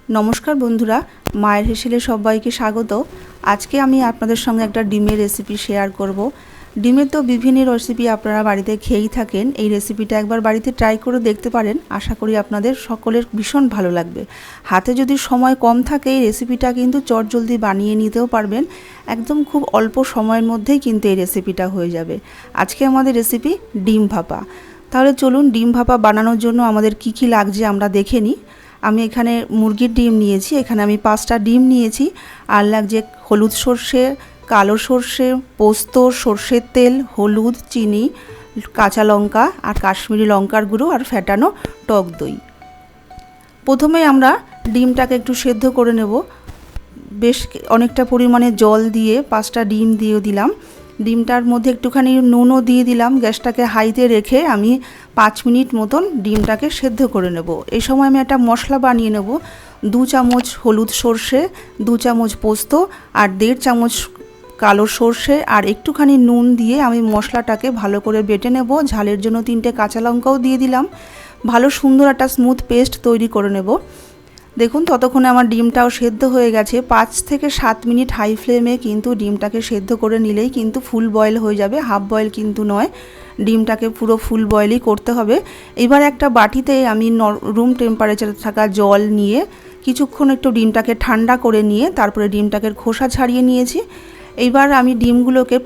নমস্কার বন্ধুরা, মায়ের হেসেলে সবাইকে স্বাগত। আজকে আমি আপনাদের সঙ্গে একটা ডিমের রেসিপি শেয়ার করব। ডিমের তো বিভিন্ন রেসিপি আপনারা বাড়িতে খেয়েই থাকেন। এই রেসিপিটা একবার বাড়িতে ট্রাই করে দেখতে পারেন। আশা করি আপনাদের সকলের ভীষণ ভালো লাগবে। হাতে যদি সময় কম থাকে এই রেসিপিটা কিন্তু চটজলদি বানিয়ে নিতেও পারবেন। একদম খুব অল্প সময়ের মধ্যেই কিন্তু এই রেসিপিটা হয়ে যাবে। আজকে আমাদের রেসিপি ডিম ভাপা। তাহলে চলুন ডিম ভাপা বানানোর জন্য আমাদের কি কি লাগছে আমরা দেখে নিই। আমি এখানে মুরগির ডিম নিয়েছি, এখানে আমি 5টা ডিম নিয়েছি। আর লাগছে হলুদ সর্ষে, কালো সর্ষে, পোস্ত, সর্ষের তেল, হলুদ, চিনি, কাঁচা লঙ্কা আর কাশ্মীরি লঙ্কার গুঁড়ো আর ফ্যাটানো টক দই। প্রথমে আমরা ডিমটাকে একটু সেদ্ধ করে নেব। বেশ অনেকটা পরিমাণে জল দিয়ে 5টা ডিম দিয়ে দিলাম। ডিমটার মধ্যে একটুখানি নুনও দিয়ে দিলাম। গ্যাসটাকে হাইতে রেখে আমি 5 মিনিট মতন ডিমটাকে সেদ্ধ করে নেব। এই সময় আমি একটা মশলা বানিয়ে নেব। 2 চামচ হলুদ সর্ষে, 2 চামচ পোস্ত আর 1.5 চামচ কালো সর্ষে আর একটুখানি নুন দিয়ে আমি মশলাটাকে ভালো করে বেটে নেব। ঝালের জন্য 3টে কাঁচা লঙ্কাও দিয়ে দিলাম। ভালো সুন্দর একটা স্মুথ পেস্ট তৈরি করে নেব। দেখুন ততক্ষণে আমার ডিমটাও সেদ্ধ হয়ে গেছে। 5 থেকে 7 মিনিট হাই ফ্লেমে কিন্তু ডিমটাকে সেদ্ধ করে নিলেই কিন্তু ফুল বয়েল হয়ে যাবে, হাফ বয়েল কিন্তু নয়। ডিমটাকে পুরো ফুল বয়েলই করতে হবে। এবার একটা বাটিতে আমি রুম টেম্পারেচারে থাকা জল নিয়ে কিছুক্ষণ একটু ডিমটাকে ঠান্ডা করে নিয়ে তারপরে ডিমটাকে খোসা ছাড়িয়ে নিয়েছি। এইবার আমি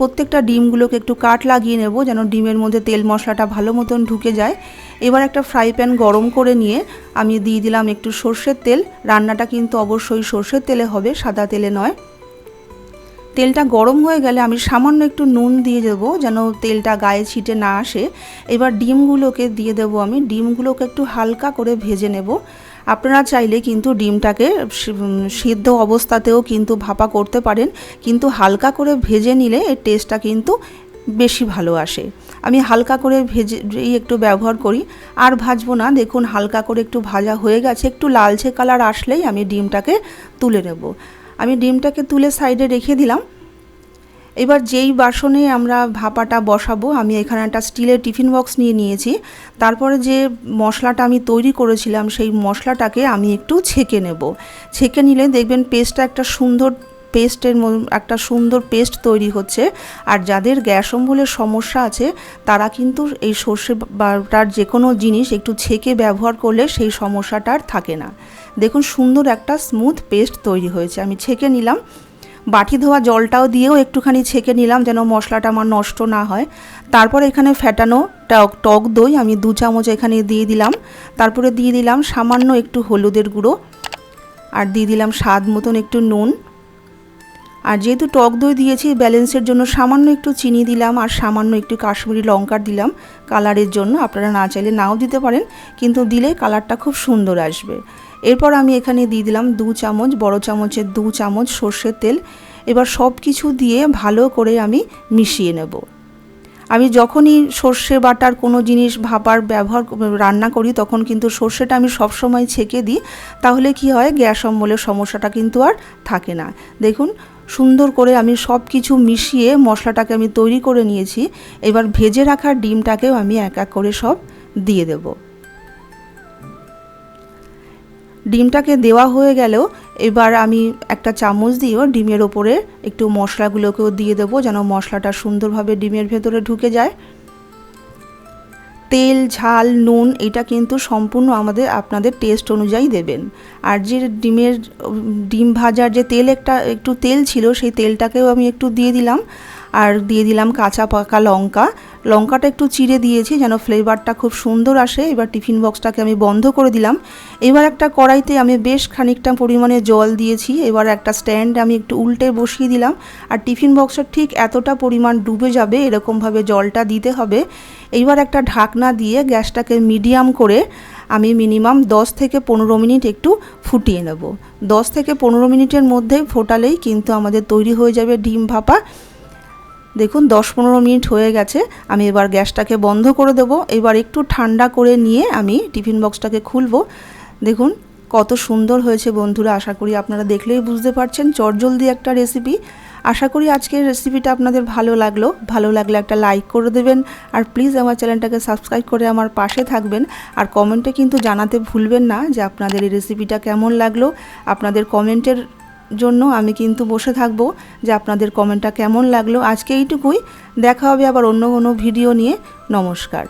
প্রত্যেকটা ডিমগুলোকে একটু কাট লাগিয়ে নেব যেন ডিমের মধ্যে তেল মশলাটা ভালো মতন ঢুকে যায়। এবার একটা ফ্রাই প্যান গরম করে নিয়ে আমি দিয়ে দিলাম একটু সর্ষের তেল। রান্নাটা কিন্তু অবশ্যই সর্ষের তেলে হবে, সাদা তেলে নয়। তেলটা গরম হয়ে গেলে আমি সামান্য একটু নুন দিয়ে দেবো যেন তেলটা গায়ে ছিটে না আসে। এবার ডিমগুলোকে দিয়ে দেবো আমি। ডিমগুলোকে একটু হালকা করে ভেজে নেব। আপনারা চাইলে কিন্তু ডিমটাকে সিদ্ধ অবস্থাতেও কিন্তু ভাপা করতে পারেন, কিন্তু হালকা করে ভেজে নিলে এর টেস্টটা কিন্তু বেশি ভালো আসে। আমি হালকা করে ভেজেই একটু ব্যবহার করি, আর ভাজবো না। দেখুন হালকা করে একটু ভাজা হয়ে গেছে, একটু লালচে কালার আসলেই আমি ডিমটাকে তুলে নেব। আমি ডিমটাকে তুলে সাইডে রেখে দিলাম। এবার যেই বাসনে আমরা ভাপাটা বসাবো আমি এখানে একটা স্টিলের টিফিন বক্স নিয়ে নিয়েছি। তারপরে যে মশলাটা আমি তৈরি করেছিলাম সেই মশলাটাকে আমি একটু ছেঁকে নেব। ছেঁকে নিলে দেখবেন একটা সুন্দর পেস্ট তৈরি হচ্ছে। আর যাদের গ্যাস অম্বলের সমস্যা আছে তারা কিন্তু এই সর্ষে বাটার যে কোনো জিনিস একটু ছেঁকে ব্যবহার করলে সেই সমস্যাটা আর থাকে না। দেখুন সুন্দর একটা স্মুথ পেস্ট তৈরি হয়েছে। আমি ছেঁকে নিলাম। বাটি ধোয়া জলটাও দিয়েও একটুখানি ছেঁকে নিলাম যেন মশলাটা আমার নষ্ট না হয়। তারপর এখানে ফ্যাটানো টক দই আমি 2 চামচ এখানে দিয়ে দিলাম। তারপরে দিয়ে দিলাম সামান্য একটু হলুদের গুঁড়ো আর দিয়ে দিলাম স্বাদ মতন একটু নুন। আর যেহেতু টক দই দিয়েছি ব্যালেন্সের জন্য সামান্য একটু চিনি দিলাম আর সামান্য একটু কাশ্মীরি লঙ্কা দিলাম কালারের জন্য। আপনারা না চাইলে নাও দিতে পারেন, কিন্তু দিলে কালারটা খুব সুন্দর আসবে। এরপর আমি এখানে দিয়ে দিলাম 2 চামচ, বড় চামচের 2 চামচ সর্ষের তেল। এবার সব কিছু দিয়ে ভালো করে আমি মিশিয়ে নেব। আমি যখনই সর্ষে বাটার কোনো জিনিস রান্না করি তখন কিন্তু সর্ষেটা আমি সবসময় ছেঁকে দিই। তাহলে কি হয়, গ্যাস অম্বলের সমস্যাটা কিন্তু আর থাকে না। দেখুন সুন্দর করে আমি সব কিছু মিশিয়ে মশলাটাকে আমি তৈরি করে নিয়েছি। এবার ভেজে রাখা ডিমটাকেও আমি এক এক করে সব দিয়ে দেব। ডিমটাকে দেওয়া হয়ে গেলেও এবার আমি একটা চামচ দিয়েও ডিমের ওপরে একটু মশলাগুলোকেও দিয়ে দেবো যেন মশলাটা সুন্দরভাবে ডিমের ভেতরে ঢুকে যায়। তেল, ঝাল, নুন এটা কিন্তু সম্পূর্ণ আপনাদের টেস্ট অনুযায়ী দেবেন। আর যে ডিম ভাজার যে একটু তেল ছিল সেই তেলটাকেও আমি একটু দিয়ে দিলাম। আর দিয়ে দিলাম কাঁচা পাকা লঙ্কাটা একটু চিড়ে দিয়েছি যেন ফ্লেভারটা খুব সুন্দর আসে। এবার টিফিন বক্সটাকে আমি বন্ধ করে দিলাম। এবার একটা কড়াইতে আমি বেশ খানিকটা পরিমাণে জল দিয়েছি। এবার একটা স্ট্যান্ড আমি একটু উল্টে বসিয়ে দিলাম। আর টিফিন বক্সটা ঠিক এতটা পরিমাণ ডুবে যাবে এরকমভাবে জলটা দিতে হবে। এইবার একটা ঢাকনা দিয়ে গ্যাসটাকে মিডিয়াম করে আমি মিনিমাম 10 থেকে 15 মিনিট একটু ফুটিয়ে নেব। 10 থেকে 15 মিনিটের মধ্যে ফোটালেই কিন্তু আমাদের তৈরি হয়ে যাবে ডিম ভাপা। দেখুন 10-15 মিনিট হয়ে গেছে। আমি এবার গ্যাসটাকে বন্ধ করে দেবো। এবার একটু ঠান্ডা করে নিয়ে আমি টিফিন বক্সটাকে খুলব। দেখুন কত সুন্দর হয়েছে বন্ধুরা। আশা করি আপনারা দেখলেই বুঝতে পারছেন চটজলদি একটা রেসিপি। আশা করি আজকের রেসিপিটা আপনাদের ভালো লাগলে একটা লাইক করে দেবেন আর প্লিজ আমার চ্যানেলটাকে সাবস্ক্রাইব করে আমার পাশে থাকবেন। আর কমেন্টে কিন্তু জানাতে ভুলবেন না যে আপনাদের এই রেসিপিটা কেমন লাগলো। আপনাদের কমেন্টের জন্য আমি কিন্তু বসে থাকবো যে আপনাদের কমেন্টটা কেমন লাগলো। আজকে এইটুকুই, দেখা হবে আবার অন্য কোনো ভিডিও নিয়ে। নমস্কার।